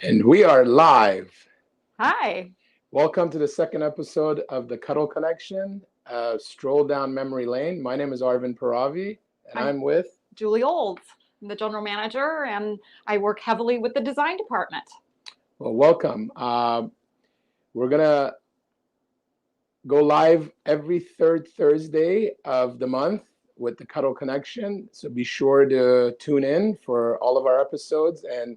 And we are live. Hi, Welcome to the second episode of the Cuddle Connection, Stroll Down Memory Lane. My name is Arvin Pairavi, and I'm I'm with. Julie Olds. I'm the general manager and I work heavily with the design department. Well, welcome. We're going to go live every third Thursday of the month with the Cuddle Connection. So be sure to tune in for all of our episodes and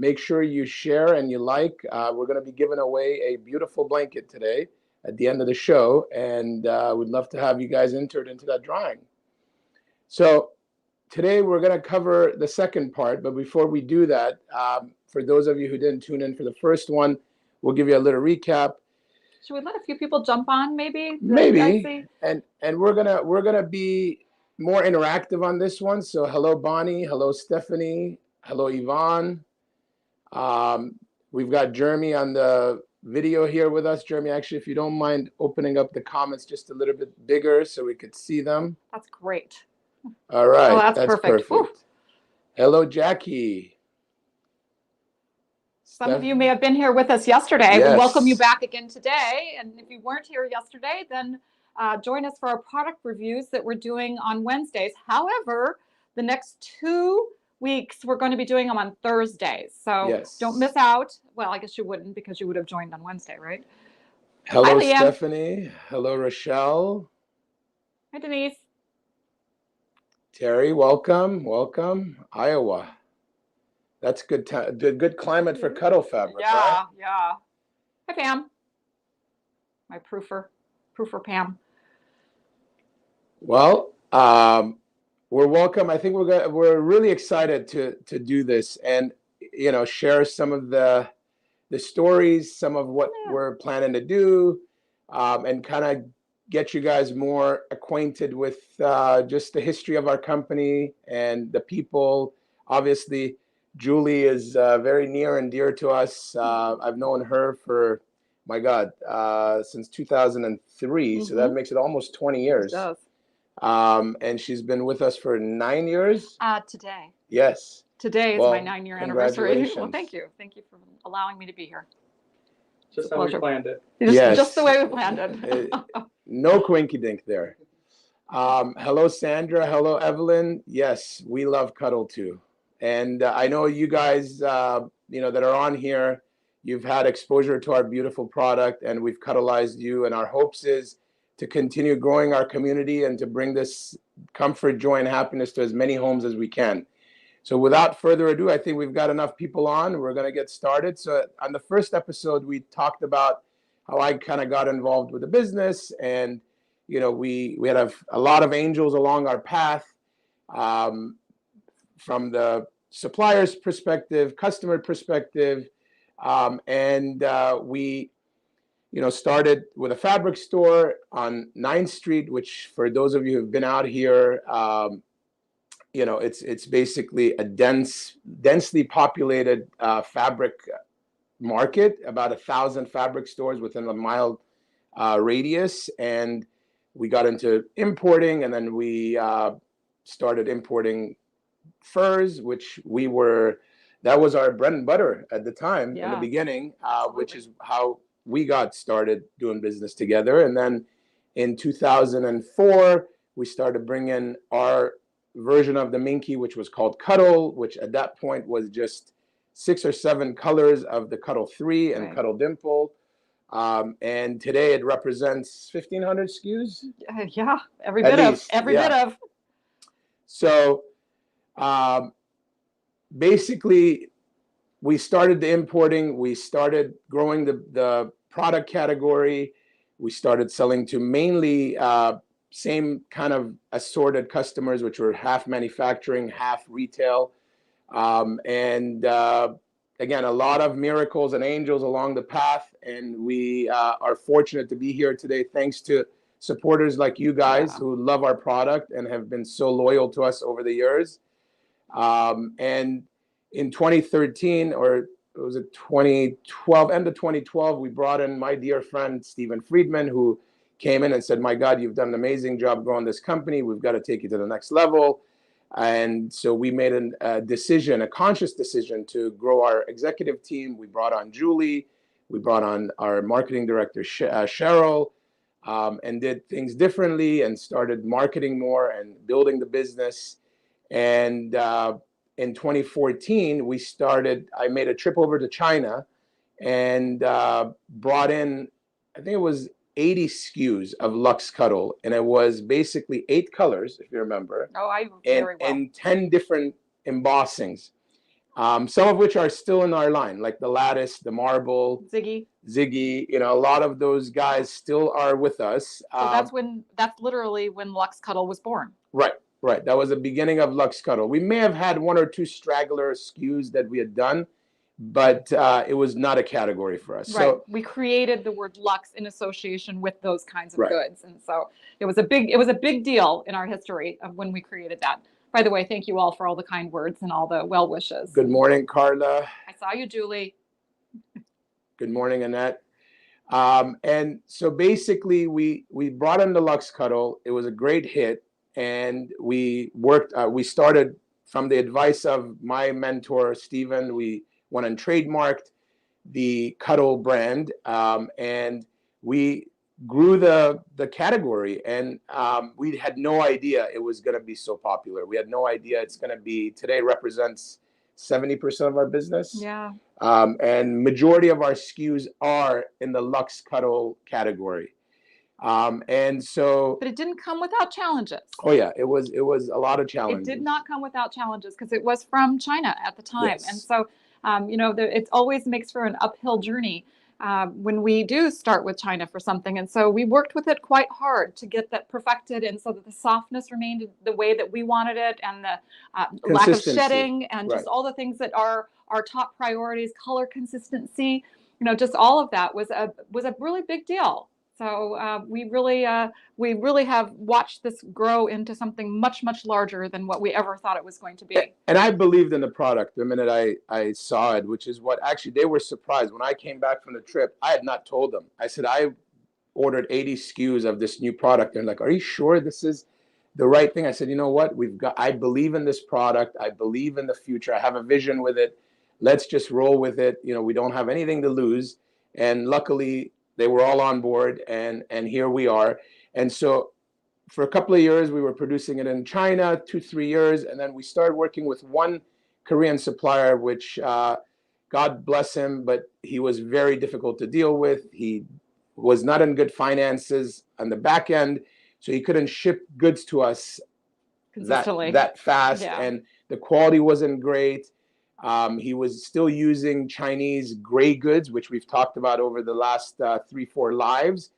make sure you share and you like. We're going to be giving away a beautiful blanket today at the end of the show, and we'd love to have you guys entered into that drawing. So today we're going to cover the second part, but before we do that, for those of you who didn't tune in for the first one, we'll give you a little recap. Should we let a few people jump on maybe? Maybe, and we're gonna be more interactive on this one. So hello Bonnie, hello Stephanie, hello Yvonne. We've got Jeremy on the video here with us. Jeremy, actually, if you don't mind opening up the comments just a little bit bigger so we could see them. That's great. All right, Oh, that's perfect. Hello Jackie. Some of you may have been here with us yesterday. Yes. We welcome you back again today. And if you weren't here yesterday, then join us for our product reviews that we're doing on Wednesdays. However, the next 2 weeks, we're going to be doing them on Thursdays. So Don't miss out. Well, I guess you wouldn't because you would have joined on Wednesday, right? Hello, Stephanie. Hello, Rochelle. Hi, Denise. Terry, welcome. Iowa. That's good climate for Cuddle Fabric, right? Yeah. Hi, Pam. My proofer Pam. Well, we're welcome. I think we're really excited to do this and share some of the stories, some of what we're planning to do, and kind of get you guys more acquainted with just the history of our company and the people. Obviously, Julie is very near and dear to us. I've known her for, my God, since 2003. So that makes it almost 20 years. It does. And she's been with us for 9 years. Today. Yes. Today is my 9-year anniversary. Well, thank you. Thank you for allowing me to be here. Just how we planned it. Just the way we planned it. No quinky-dink there. Hello, Sandra. Hello, Evelyn. Yes, we love Cuddle too. And I know you guys, that are on here, you've had exposure to our beautiful product, and we've cuddleized you. And our hopes is to continue growing our community and to bring this comfort, joy, and happiness to as many homes as we can. So without further ado, I think we've got enough people on. We're going to get started. So on the first episode, we talked about how I kind of got involved with the business, and we had a lot of angels along our path. From the supplier's perspective, customer perspective, and we, started with a fabric store on 9th Street, which for those of you who've been out here, it's basically a densely populated fabric market, about 1,000 fabric stores within a mile radius, and we got into importing, and then we started importing furs, which that was our bread and butter at the time in the beginning, which is how we got started doing business together. And then in 2004, we started bringing our version of the Minky, which was called Cuddle, which at that point was just 6 or 7 colors of the Cuddle 3 and Cuddle Dimple. And today it represents 1,500 SKUs. Yeah, every bit of. So basically, we started the importing, we started growing the product category, we started selling to mainly same kind of assorted customers, which were half manufacturing, half retail. And again, a lot of miracles and angels along the path. And we are fortunate to be here today, thanks to supporters like you guys who love our product and have been so loyal to us over the years. And in 2013, or was it 2012, end of 2012, we brought in my dear friend, Stephen Friedman, who came in and said, my God, you've done an amazing job growing this company. We've got to take you to the next level. And so we made a decision, a conscious decision, to grow our executive team. We brought on Julie, we brought on our marketing director, Cheryl, and did things differently and started marketing more and building the business. And in 2014, I made a trip over to China and brought in, I think it was 80 SKUs of Lux Cuddle, and it was basically 8 colors, if you remember. Oh, I very well. And 10 different embossings, some of which are still in our line, like the lattice, the marble, Ziggy. You know, a lot of those guys still are with us. So that's literally when Lux Cuddle was born. Right. That was the beginning of Lux Cuddle. We may have had 1 or 2 straggler SKUs that we had done, but it was not a category for us. Right. So we created the word Lux in association with those kinds of goods, and so it was a big deal in our history of when we created that. By the way, thank you all for all the kind words and all the well wishes. Good morning, Carla. I saw you, Julie. Good morning, Annette. And so basically, we brought in the Lux Cuddle. It was a great hit, and we worked. We started from the advice of my mentor, Stephen. We went and trademarked the Cuddle brand, and we grew the category. And we had no idea it was going to be so popular. We had no idea it's going to be. Today represents 70% of our business. Yeah. And majority of our SKUs are in the Lux Cuddle category. And so, but it didn't come without challenges. Oh yeah, it was a lot of challenges. It did not come without challenges because it was from China at the time. Yes. And so, you know, it always makes for an uphill journey when we do start with China for something. And so we worked with it quite hard to get that perfected, and so that the softness remained the way that we wanted it, and the lack of shedding, and just all the things that are our top priorities, color consistency, you know, just all of that was a really big deal. So we really have watched this grow into something much, much larger than what we ever thought it was going to be. And I believed in the product the minute I saw it, which is what actually they were surprised. When I came back from the trip, I had not told them. I said, I ordered 80 SKUs of this new product. They're like, are you sure this is the right thing? I said, you know what? I believe in this product. I believe in the future. I have a vision with it. Let's just roll with it. You know, we don't have anything to lose. And luckily, they were all on board, and here we are. And so for a couple of years, we were producing it in China, 2-3 years, and then we started working with one Korean supplier, which God bless him, but he was very difficult to deal with. He was not in good finances on the back end, so he couldn't ship goods to us that fast, and the quality wasn't great. He was still using Chinese gray goods, which we've talked about over the last 3-4 lives.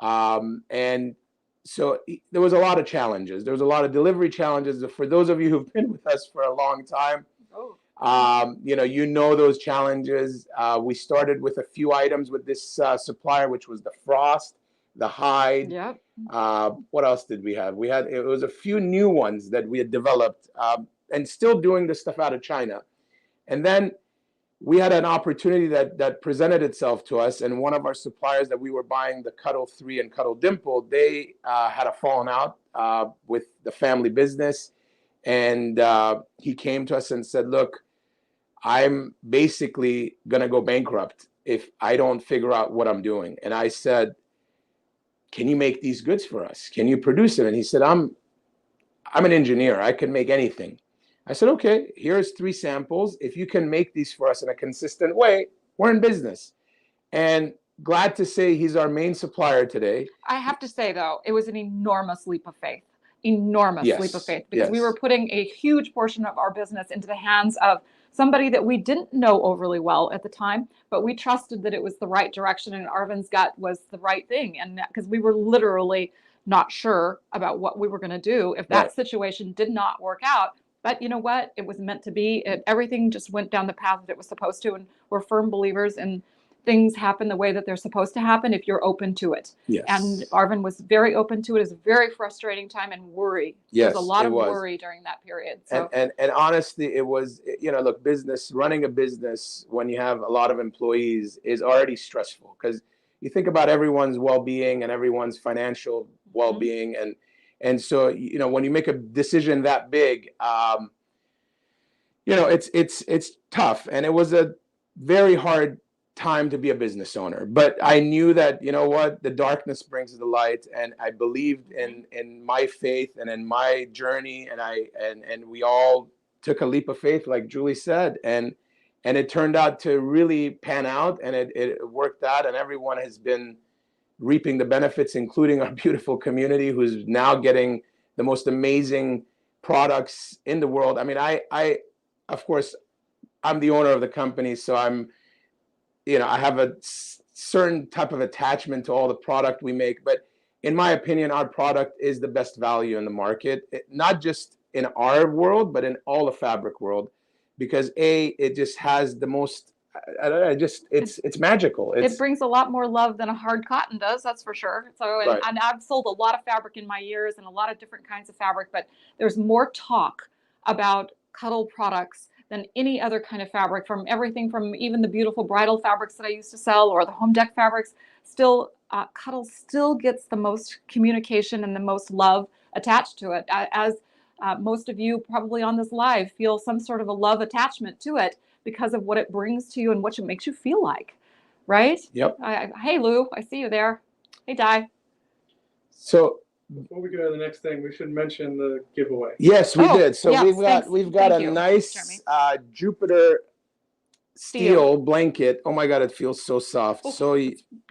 And so there was a lot of challenges. There was a lot of delivery challenges. For those of you who've been with us for a long time, you know those challenges. We started with a few items with this supplier, which was the frost, the hide. Yep. What else did we have? It was a few new ones that we had developed, and still doing this stuff out of China. And then we had an opportunity that presented itself to us, and one of our suppliers that we were buying the Cuddle 3 and Cuddle Dimple, they had a falling out with the family business, and he came to us and said, look, I'm basically going to go bankrupt if I don't figure out what I'm doing. And I said, can you make these goods for us? Can you produce them? And he said, I'm an engineer. I can make anything. I said, okay, here's 3 samples. If you can make these for us in a consistent way, we're in business. And glad to say he's our main supplier today. I have to say, though, it was an enormous leap of faith. Leap of faith, because we were putting a huge portion of our business into the hands of somebody that we didn't know overly well at the time, but we trusted that it was the right direction, and Arvin's gut was the right thing. And because we were literally not sure about what we were going to do if that situation did not work out. But you know what? It was meant to be. Everything just went down the path that it was supposed to. And we're firm believers in things happen the way that they're supposed to happen if you're open to it. Yes. And Arvin was very open to it. It was a very frustrating time and worry. Yes, there was a lot of worry during that period. So. And honestly, it was, look, running a business when you have a lot of employees is already stressful, because you think about everyone's well-being and everyone's financial well-being, and And so, when you make a decision that big, it's tough. And it was a very hard time to be a business owner. But I knew that, the darkness brings the light, and I believed in my faith and in my journey, and we all took a leap of faith, like Julie said, and it turned out to really pan out, and it worked out, and everyone has been reaping the benefits, including our beautiful community, who's now getting the most amazing products in the world. I mean, I of course, I'm the owner of the company, so I have a certain type of attachment to all the product we make. But in my opinion, our product is the best value in the market, not just in our world, but in all the fabric world, because it just has the most. I don't know, it's magical. It brings a lot more love than a hard cotton does, that's for sure. So, Right. and I've sold a lot of fabric in my years and a lot of different kinds of fabric, but there's more talk about Cuddle products than any other kind of fabric, from everything from even the beautiful bridal fabrics that I used to sell, or the home deck fabrics. Still, Cuddle still gets the most communication and the most love attached to it, as most of you probably on this live feel some sort of a love attachment to it because of what it brings to you and what it makes you feel like, right? Yep. Hey, Lou, I see you there. Hey, Di. So before we go to the next thing, we should mention the giveaway. Yes, we did. So yes, we've got a nice Jupiter steel blanket. Oh my God, it feels so soft, so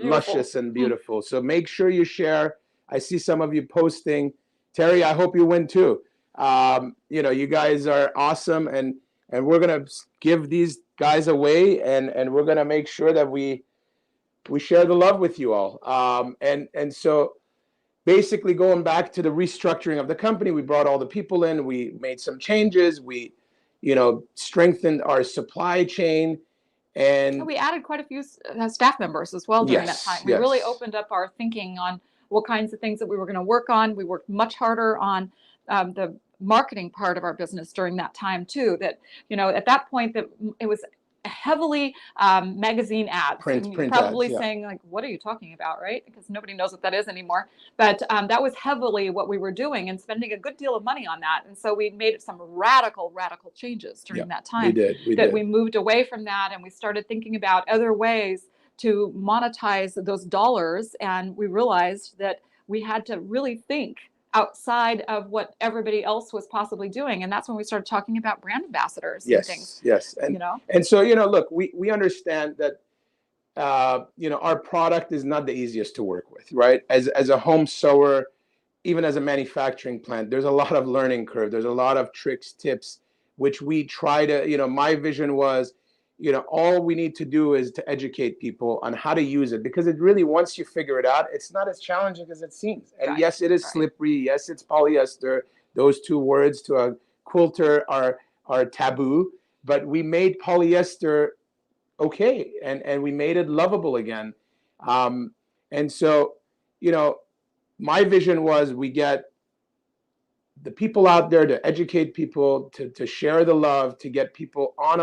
luscious and beautiful. So make sure you share. I see some of you posting. Terry, I hope you win too. You guys are awesome, and we're gonna give these guys away, and we're gonna make sure that we share the love with you all. And so basically, going back to the restructuring of the company, we brought all the people in, we made some changes, we strengthened our supply chain, and we added quite a few staff members as well during that time. We really opened up our thinking on what kinds of things that we were going to work on. We worked much harder on the marketing part of our business during that time too. That at that point, that it was heavily magazine ads. Print probably ads, saying like, what are you talking about, right? Because nobody knows what that is anymore. But that was heavily what we were doing and spending a good deal of money on that. And so we made some radical changes during that time. We moved away from that, and we started thinking about other ways to monetize those dollars. And we realized that we had to really think outside of what everybody else was possibly doing. And that's when we started talking about brand ambassadors and things. Yes. And so, look, we understand that, our product is not the easiest to work with, right? As a home sewer, even as a manufacturing plant, there's a lot of learning curve. There's a lot of tricks, tips, which we try to, my vision was, all we need to do is to educate people on how to use it, because it really, once you figure it out, it's not as challenging as it seems. And yes, it is slippery. Yes, it's polyester. Those two words to a quilter are taboo, but we made polyester okay, and we made it lovable again. And so, my vision was we get the people out there to educate people, to share the love, to get people on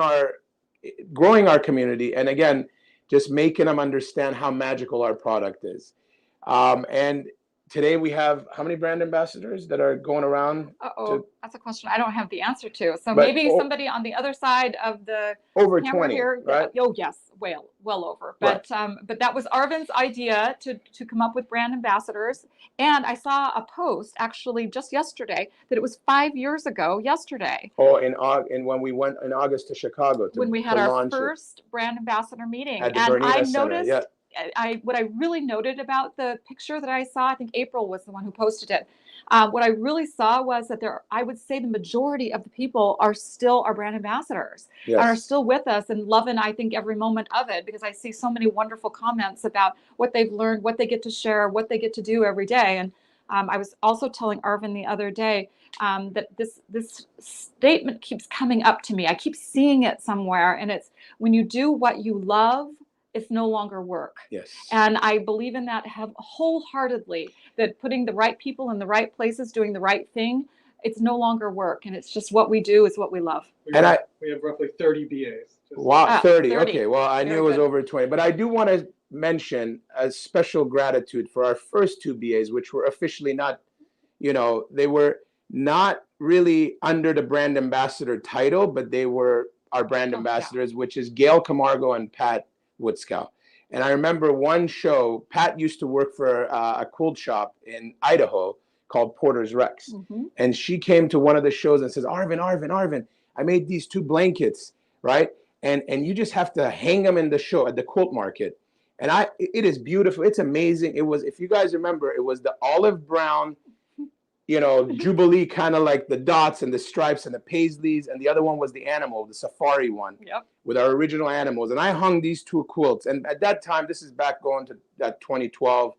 growing our community, and again, just making them understand how magical our product is. And today we have how many brand ambassadors that are going around? That's a question I don't have the answer to. So maybe somebody on the other side of the over camera 20, here. Right? Oh yes, well over. But but that was Arvin's idea to come up with brand ambassadors. And I saw a post actually just yesterday that it was 5 years ago yesterday. Oh, in when we went in August to Chicago when we had our first brand ambassador meeting, at the and I Center, noticed. What I really noted about the picture that I saw, I think April was the one who posted it. What I really saw was that I would say the majority of the people are still our brand ambassadors and are still with us and loving, I think, every moment of it, because I see so many wonderful comments about what they've learned, what they get to share, what they get to do every day. And I was also telling Arvin the other day that this statement keeps coming up to me. I keep seeing it somewhere, and it's when you do what you love, it's no longer work. Yes. And I believe in that wholeheartedly, that putting the right people in the right places, doing the right thing, it's no longer work. And it's just what we do is what we love. We have roughly 30 BAs. Wow, 30. Okay, well, I knew it was over 20. But I do want to mention a special gratitude for our first two BAs, which were officially not, You know, they were not really under the brand ambassador title, but they were our brand ambassadors, which is Gail Camargo and Pat Woodskow. And I remember one show, Pat used to work for a quilt shop in Idaho called Porter's Rex. And she came to one of the shows and says, Arvin, I made these 2 blankets, right? And you just have to hang them in the show at the quilt market. And it is beautiful. It's amazing. It was, if you guys remember, it was the olive brown, you know, Jubilee, kind of like the dots and the stripes and the paisleys. And the other one was the animal, the safari one, with our original animals. And I hung these 2 quilts. And at that time, this is back going to that 2012,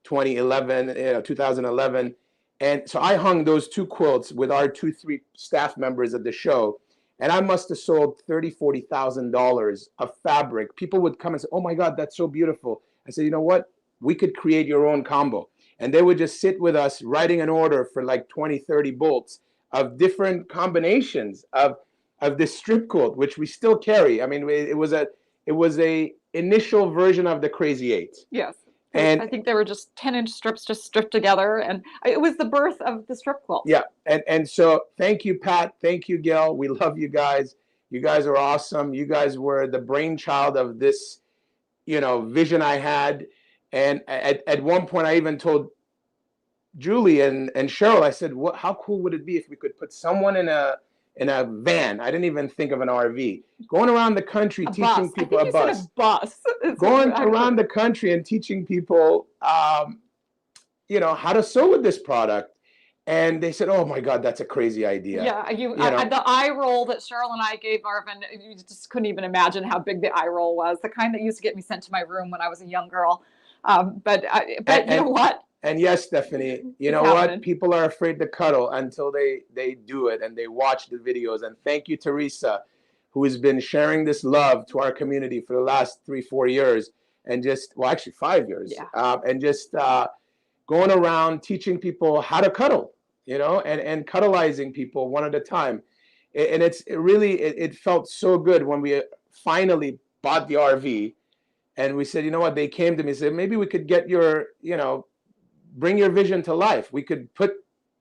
2011, you know, 2011. And so I hung those 2 quilts with our 2-3 staff members at the show. And I must have sold $30,000, $40,000 of fabric. People would come and say, oh my God, that's so beautiful. I said, you know what? We could create your own combo. And they would just sit with us writing an order for like 20, 30 bolts of different combinations of this strip quilt, which we still carry. I mean, it was a initial version of the Crazy 8. Yes. And I think they were just 10-inch strips just stripped together. And it was the birth of the strip quilt. Yeah. And so thank you, Pat. Thank you, Gail. We love you guys. You guys are awesome. You guys were the brainchild of this, you know, vision I had. And at one point, I even told Julie and Cheryl, I said, how cool would it be if we could put someone in a van? I didn't even think of an RV. Going around the country teaching people a bus. Going around the country and teaching people, you know, how to sew with this product. And they said, oh my God, that's a crazy idea. Yeah, the eye roll that Cheryl and I gave Arvin, you just couldn't even imagine how big the eye roll was. The kind that used to get me sent to my room when I was a young girl. But you know what? And yes, Stephanie, you know what? People are afraid to cuddle until they do it and they watch the videos. And thank you, Teresa, who has been sharing this love to our community for the last 3-4 years, and just, well, actually 5 years, and just going around teaching people how to cuddle, you know, and cuddleizing people one at a time. And it felt so good when we finally bought the RV, and we said, you know what? They came to me and said, maybe we could get your, you know, bring your vision to life. We could put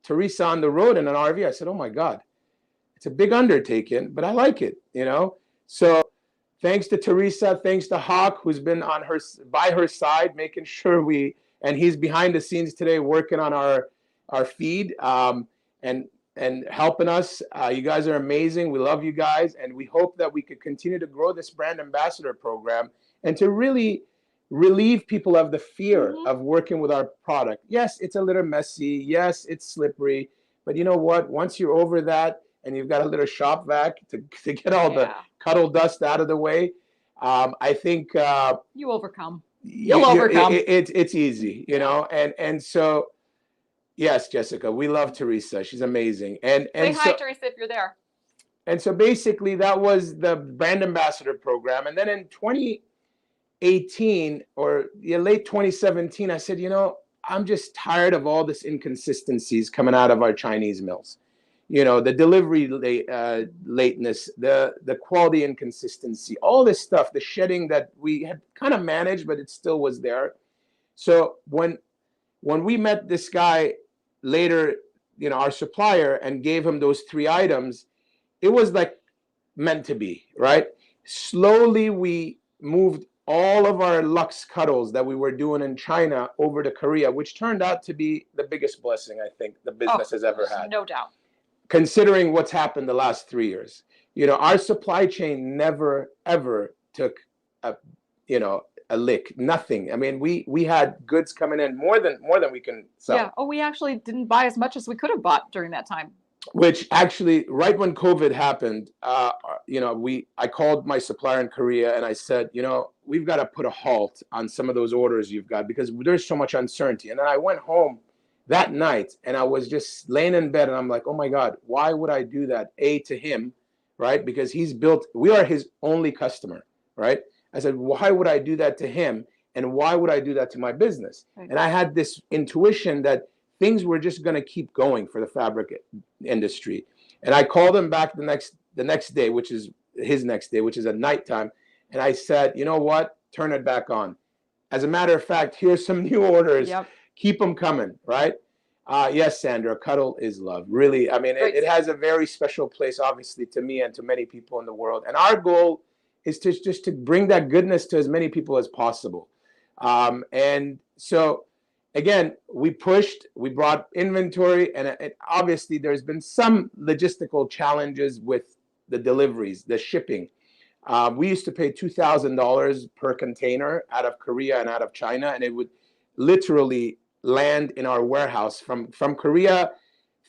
Teresa on the road in an RV. I said, oh my God, it's a big undertaking, but I like it, you know? So thanks to Teresa, thanks to Hawk, who's been by her side, making sure and he's behind the scenes today working on our feed and helping us. You guys are amazing. We love you guys. And we hope that we could continue to grow this brand ambassador program and to really relieve people of the fear of working with our product. Yes, it's a little messy. Yes, it's slippery. But you know what? Once you're over that and you've got a little shop vac to get all the cuddle dust out of the way, I think you overcome. You'll overcome. It's easy, you know. And so, yes, Jessica, we love Teresa. She's amazing. And say hi, Teresa, if you're there. And so basically, that was the brand ambassador program. And then in 2018 or late 2017, I said, you know, I'm just tired of all this inconsistencies coming out of our Chinese mills. You know, the delivery lateness, the quality inconsistency, all this stuff, the shedding that we had kind of managed, but it still was there. So when we met this guy later, you know, our supplier, and gave him those 3 items, it was like meant to be, right? Slowly, we moved all of our Luxe cuddles that we were doing in China over to Korea, which turned out to be the biggest blessing I think the business has ever had. No doubt. Considering what's happened the last 3 years. You know, our supply chain never, ever took a lick, nothing. I mean, we had goods coming in more than we can sell. Yeah. Oh, we actually didn't buy as much as we could have bought during that time. Which actually, right when COVID happened, you know, I called my supplier in Korea and I said, you know, we've got to put a halt on some of those orders you've got because there's so much uncertainty. And then I went home that night and I was just laying in bed and I'm like, oh my God, why would I do that? To him, right? Because we are his only customer, right? I said, why would I do that to him? And why would I do that to my business? Right. And I had this intuition that things were just going to keep going for the fabric industry. And I called him back the next day, which is his next day, which is at nighttime. And I said, you know what? Turn it back on. As a matter of fact, here's some new orders. Yep. Keep them coming, right? Yes, Sandra, Cuddle is love. Really, I mean, it has a very special place, obviously, to me and to many people in the world. And our goal is to just to bring that goodness to as many people as possible. And so, again, we pushed, we brought inventory, and obviously there's been some logistical challenges with the deliveries, the shipping. We used to pay $2,000 per container out of Korea and out of China, and it would literally land in our warehouse from Korea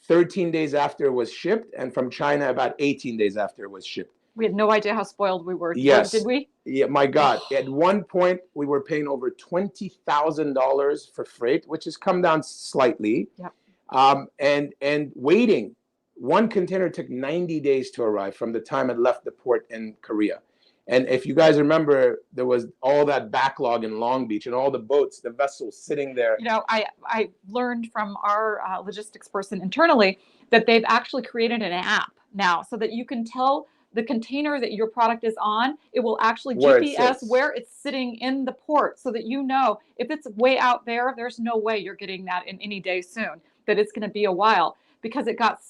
13 days after it was shipped, and from China about 18 days after it was shipped. We had no idea how spoiled we were. Yes. Did we? Yeah, my God. At one point, we were paying over $20,000 for freight, which has come down slightly. Yep. And waiting. One container took 90 days to arrive from the time it left the port in Korea. And if you guys remember, there was all that backlog in Long Beach and all the boats, the vessels sitting there. You know, I learned from our logistics person internally that they've actually created an app now so that you can tell the container that your product is on, it will actually GPS where it's sitting in the port so that you know if it's way out there, there's no way you're getting that in any day soon, that it's going to be a while, because it's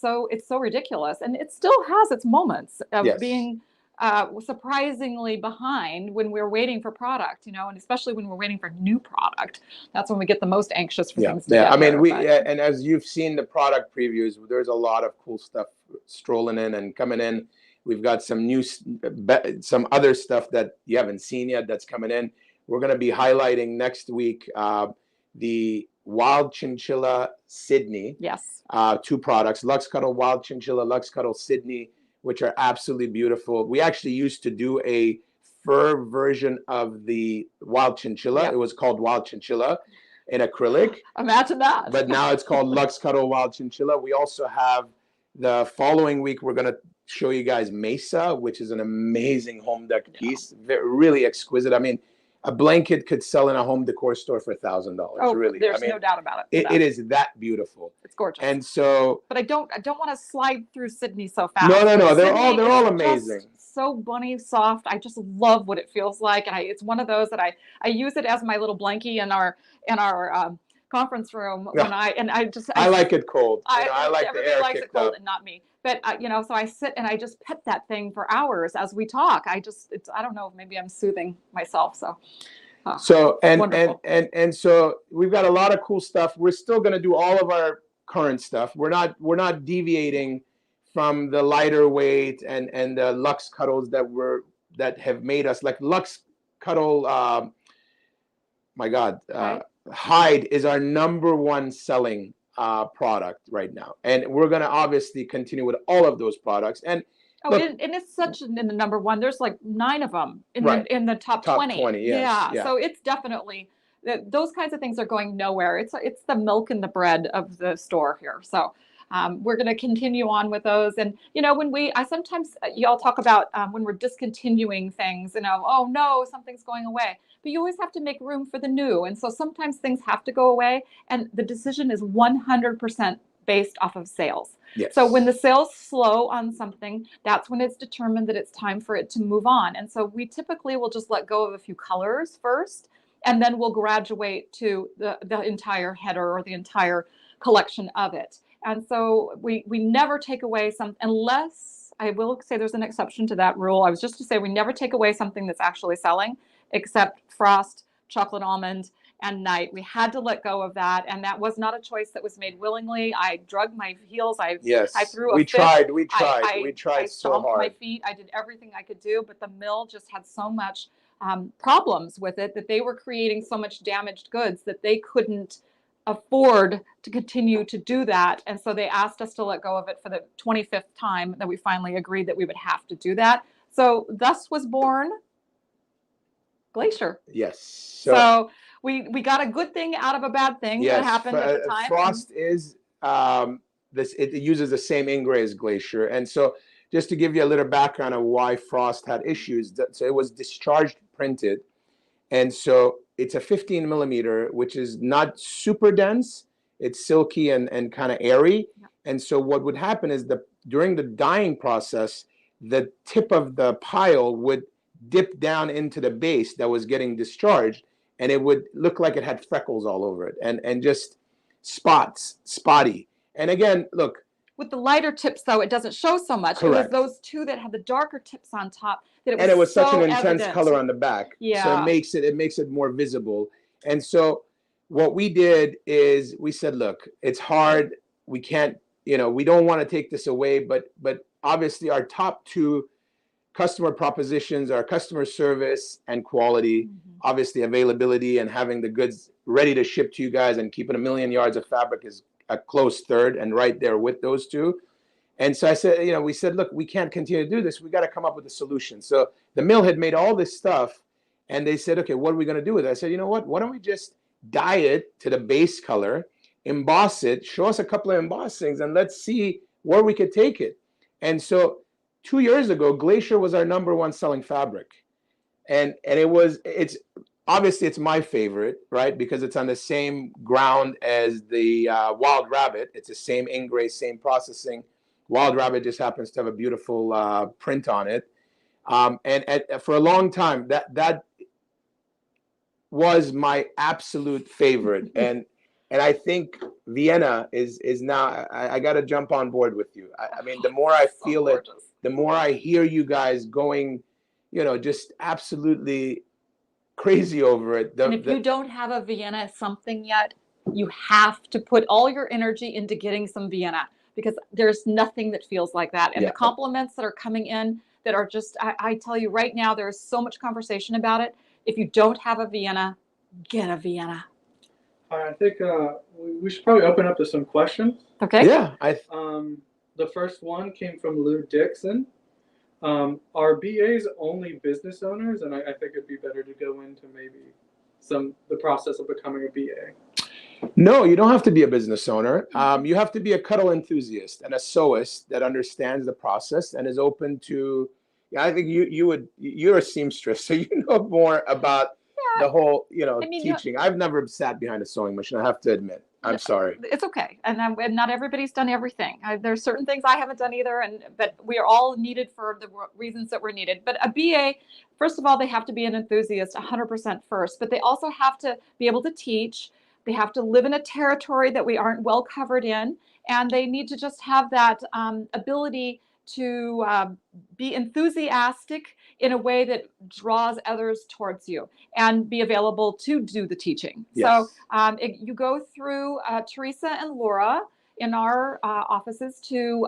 so ridiculous. And it still has its moments of being surprisingly behind when we're waiting for product, you know, and especially when we're waiting for new product. That's when we get the most anxious for things to get I mean, there, and as you've seen the product previews, there's a lot of cool stuff strolling in and coming in. We've got some other stuff that you haven't seen yet that's coming in. We're going to be highlighting next week the Wild Chinchilla Sydney. Yes. 2 products, Lux Cuddle Wild Chinchilla, Lux Cuddle Sydney, which are absolutely beautiful. We actually used to do a fur version of the Wild Chinchilla. Yep. It was called Wild Chinchilla in acrylic. Imagine that. But now it's called Lux Cuddle Wild Chinchilla. We also have the following week, we're going to show you guys Mesa, which is an amazing home deck piece. Really exquisite. I mean, a blanket could sell in a home decor store for $1,000. Oh, really. There's no doubt about it. It is that beautiful. It's gorgeous. And so, but I don't want to slide through Sydney so fast. No. They're all amazing. So bunny soft. I just love what it feels like, and it's one of those that I use it as my little blankie in our conference room when I like it cold. I like the air likes kicked it cold up. And not me. But so I sit and I just pet that thing for hours as we talk. I don't know, maybe I'm soothing myself. So so so we've got a lot of cool stuff. We're still going to do all of our current stuff. We're not deviating from the lighter weight and the Lux Cuddles that have made us like Lux Cuddle. My God. Hide is our #1 selling product right now, and we're going to obviously continue with all of those products. And and it's such in the #1. There's like 9 of them in the top 20. Yeah. So it's definitely those kinds of things are going nowhere. It's the milk and the bread of the store here. So we're going to continue on with those. And when I sometimes y'all talk about when we're discontinuing things, oh no, something's going away. But you always have to make room for the new. And so sometimes things have to go away. And the decision is 100% based off of sales. Yes. So when the sales slow on something, that's when it's determined that it's time for it to move on. And so we typically will just let go of a few colors first, and then we'll graduate to the entire header or the entire collection of it. And so we never take away unless, I will say there's an exception to that rule. I was just to say we never take away something that's actually selling, except Frost, Chocolate Almond, and Night. We had to let go of that, and that was not a choice that was made willingly. I drug my heels. I threw a fit. We tried I so stomped hard. my feet. I did everything I could do, but the mill just had so much problems with it that they were creating so much damaged goods that they couldn't afford to continue to do that. And so they asked us to let go of it for the 25th time that we finally agreed that we would have to do that. So thus was born Glacier. Yes. So we got a good thing out of a bad thing that happened at the time. Frost is it uses the same ingress as Glacier. And so just to give you a little background on why Frost had issues, so it was discharged printed. And so it's a 15 millimeter, which is not super dense. It's silky and kind of airy. Yeah. And so what would happen is during the dyeing process, the tip of the pile would dip down into the base that was getting discharged, and it would look like it had freckles all over it. And just spotty. And again, look, with the lighter tips, though, it doesn't show so much. Correct. It was those two that had the darker tips on top that and it was so such an intense evident. color on the back. So Yeah. it makes it more visible. And so what we did is we said, look, it's hard. We can't, we don't want to take this away, but obviously our top two customer propositions are customer service and quality. Obviously availability and having the goods ready to ship to you guys and keeping 1 million yards of fabric is a close third, and right there with those two. And so I said, we said, look, we can't continue to do this. We got to come up with a solution. So the mill had made all this stuff, and they said, okay, what are we going to do with it? I said, you know what? Why don't we just dye it to the base color, emboss it, show us a couple of embossings, and let's see where we could take it. And so 2 years ago, Glacier was our #1 selling fabric, and it's obviously it's my favorite, right? Because it's on the same ground as the Wild Rabbit. It's the same ingrain, same processing. Wild Rabbit just happens to have a beautiful print on it. And for a long time, that was my absolute favorite. And I think Vienna is now, I got to jump on board with you. I mean, the more I feel it, the more I hear you guys going, just absolutely crazy over it. And if you don't have a Vienna something yet, you have to put all your energy into getting some Vienna, because there's nothing that feels like that. And the compliments that are coming in that are just, I tell you right now, there's so much conversation about it. If you don't have a Vienna, get a Vienna. I think we should probably open up to some questions. Okay. Yeah. The first one came from Lou Dixon. Are BAs only business owners? And I think it'd be better to go into maybe the process of becoming a BA. No, you don't have to be a business owner. You have to be a cuddle enthusiast and a sewist that understands the process and is open to. Yeah, I think you're a seamstress, so you know more about the whole teaching. I've never sat behind a sewing machine, I have to admit. I'm sorry. It's okay, and not everybody's done everything. There's certain things I haven't done either, but we are all needed for the reasons that we're needed. But a BA, first of all, they have to be an enthusiast 100% first, but they also have to be able to teach. They have to live in a territory that we aren't well covered in, and they need to just have that ability to be enthusiastic in a way that draws others towards you and be available to do the teaching. Yes. So you go through Teresa and Laura in our offices to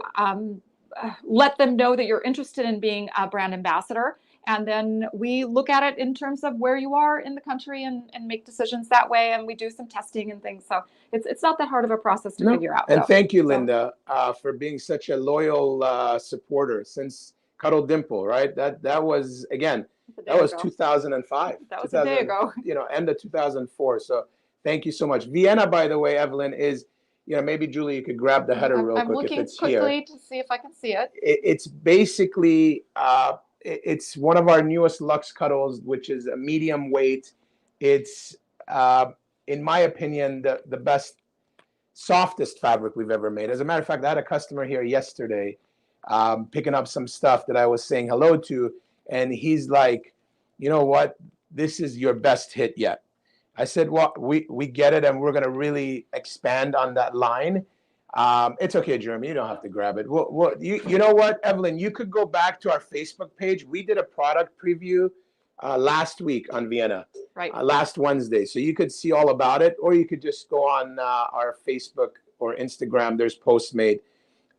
let them know that you're interested in being a brand ambassador. And then we look at it in terms of where you are in the country and make decisions that way. And we do some testing and things. So it's not that hard of a process to figure out. And thank you, Linda, for being such a loyal supporter since Cuddle Dimple, right? That was, again, that was 2005. That was a day ago. End of 2004. So thank you so much. Vienna, by the way, Evelyn, is, maybe Julie, you could grab the header real quick if it's here. I'm looking quickly to see if I can see it. It's basically... it's one of our newest Luxe Cuddles, which is a medium weight. It's, in my opinion, the best, softest fabric we've ever made. As a matter of fact, I had a customer here yesterday picking up some stuff that I was saying hello to, and he's like, you know what? This is your best hit yet. I said, well, we get it, and we're going to really expand on that line. It's okay, Jeremy. You don't have to grab it. Well, you know what, Evelyn? You could go back to our Facebook page. We did a product preview last week on Vienna, right? Last Wednesday. So you could see all about it, or you could just go on our Facebook or Instagram. There's posts made.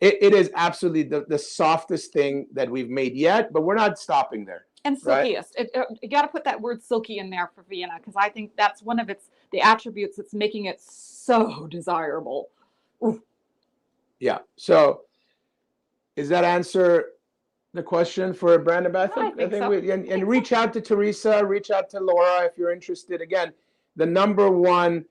It is absolutely the softest thing that we've made yet, but we're not stopping there. And silkiest. Right? You got to put that word silky in there for Vienna, because I think that's one of the attributes that's making it so desirable. Ooh. Yeah. So, does that answer the question for brand ambassador? I think so. And reach out to Teresa, reach out to Laura if you're interested. Again, the #1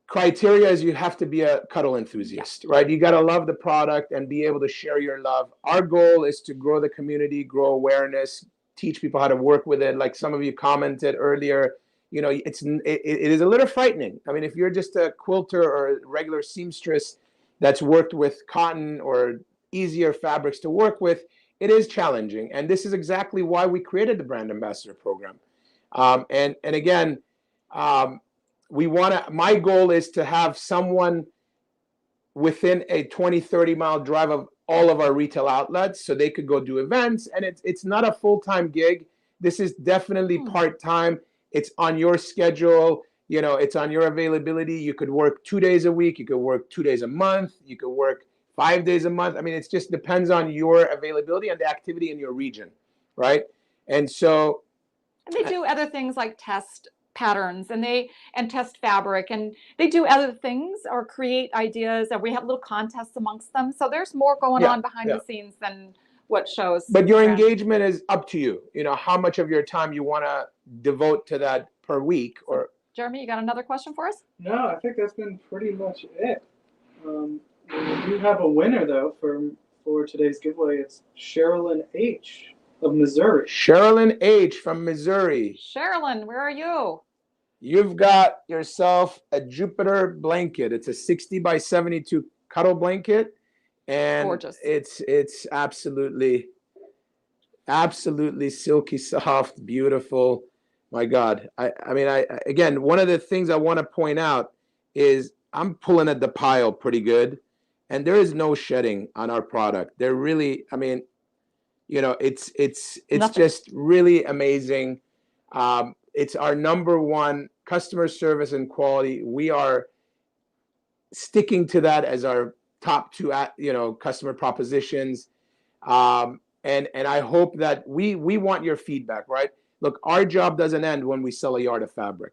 criteria is you have to be a cuddle enthusiast, right? You got to love the product and be able to share your love. Our goal is to grow the community, grow awareness, teach people how to work with it. Like some of you commented earlier, it is a little frightening. I mean, if you're just a quilter or a regular seamstress that's worked with cotton or easier fabrics to work with, it is challenging. And this is exactly why we created the Brand Ambassador Program. And again, my goal is to have someone within a 20, 30-mile drive of all of our retail outlets so they could go do events. And it's not a full-time gig. This is definitely part-time. It's on your schedule. You know, it's on your availability. You could work 2 days a week. You could work 2 days a month. You could work 5 days a month. I mean, it just depends on your availability and the activity in your region, right? And so, and they do other things like test patterns and test fabric, and they do other things or create ideas, and we have little contests amongst them. So there's more going on behind the scenes than what shows. But your engagement is up to you. You know, how much of your time you want to devote to that per week. Or Jeremy, you got another question for us? No, I think that's been pretty much it. We do have a winner though for today's giveaway. It's Sherilyn H of Missouri. Sherilyn H from Missouri. Sherilyn, where are you? You've got yourself a Jupiter blanket. It's a 60 by 72 cuddle blanket, and gorgeous. It's absolutely silky soft, beautiful. My God. I mean, again, one of the things I want to point out is I'm pulling at the pile pretty good, and there is no shedding on our product. They're really, I mean, you know, it's just really amazing. It's our #1 customer service and quality. We are sticking to that as our top 2, customer propositions. And I hope that we want your feedback, right? Look, our job doesn't end when we sell a yard of fabric.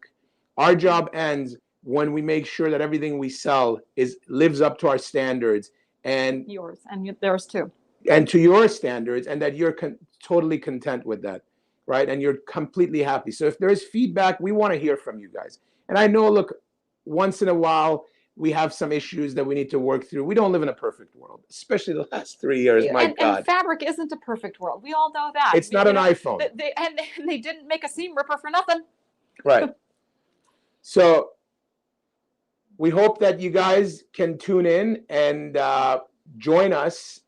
Our job ends when we make sure that everything we sell lives up to our standards, and yours and theirs too, and to your standards, and that you're totally content with that, right? And you're completely happy. So if there's feedback, we want to hear from you guys. And I know, look, once in a while we have some issues that we need to work through. We don't live in a perfect world, especially the last 3 years. My God. And fabric isn't a perfect world. We all know that. It's not an iPhone. They didn't make a seam ripper for nothing. Right. So we hope that you guys can tune in and join us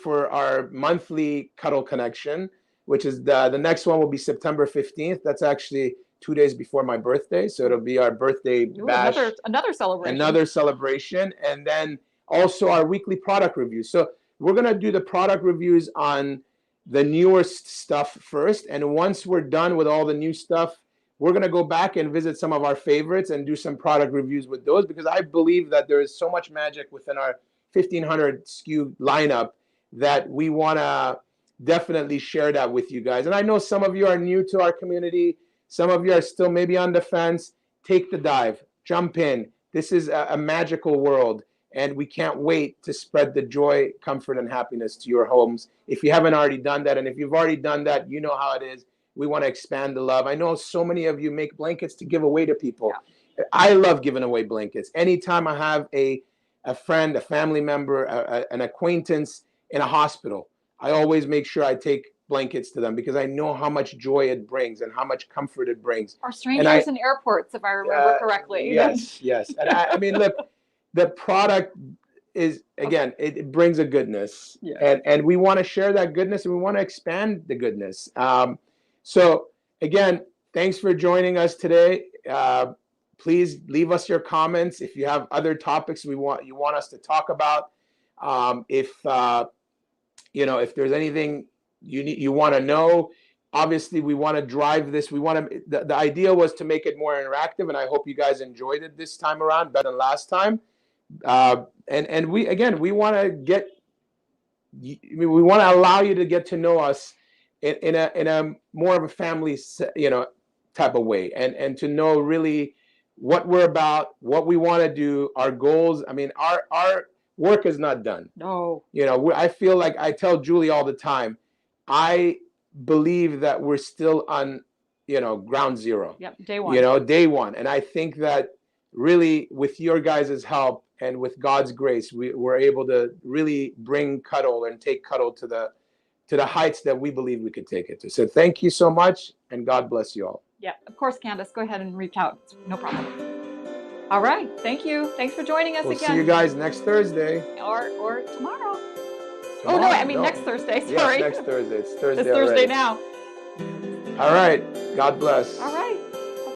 for our monthly Cuddle Connection, which is the next one will be September 15th. That's actually 2 days before my birthday. So it'll be our birthday bash. Another celebration. Another celebration. And then also our weekly product reviews. So we're going to do the product reviews on the newest stuff first. And once we're done with all the new stuff, we're going to go back and visit some of our favorites and do some product reviews with those, because I believe that there is so much magic within our 1,500 SKU lineup that we want to definitely share that with you guys. And I know some of you are new to our community. Some of you are still maybe on the fence. Take the dive. Jump in. This is a magical world, and we can't wait to spread the joy, comfort, and happiness to your homes. If you haven't already done that, and if you've already done that, you know how it is. We want to expand the love. I know so many of you make blankets to give away to people. Yeah. I love giving away blankets. Anytime I have a friend, a family member, an acquaintance in a hospital, I always make sure I take blankets to them, because I know how much joy it brings and how much comfort it brings. Or strangers in airports, if I remember correctly. Yes. And I mean, look, the product is, again, it brings a goodness. Yeah. And we want to share that goodness, and we want to expand the goodness. So again, thanks for joining us today. Please leave us your comments if you have other topics you want us to talk about. If there's anything you want to know, obviously we want to drive this. The idea was to make it more interactive, and I hope you guys enjoyed it this time around better than last time. And we want to allow you to get to know us in a more of a family, type of way, and to know really what we're about, what we want to do, our goals. I mean, our work is not done. No. I feel like I tell Julie all the time, I believe that we're still on, ground zero. Yep, day one. Day one. And I think that really with your guys' help and with God's grace, we're able to really bring Cuddle and take Cuddle to the heights that we believe we could take it to. So thank you so much, and God bless you all. Yeah, of course, Candace, go ahead and reach out. No problem. All right, thank you. Thanks for joining us again. We'll see you guys next Thursday. Or tomorrow. Oh, no, I mean next Thursday, sorry. Yes, next Thursday. It's Thursday It's Thursday already. now. All right, God bless. All right.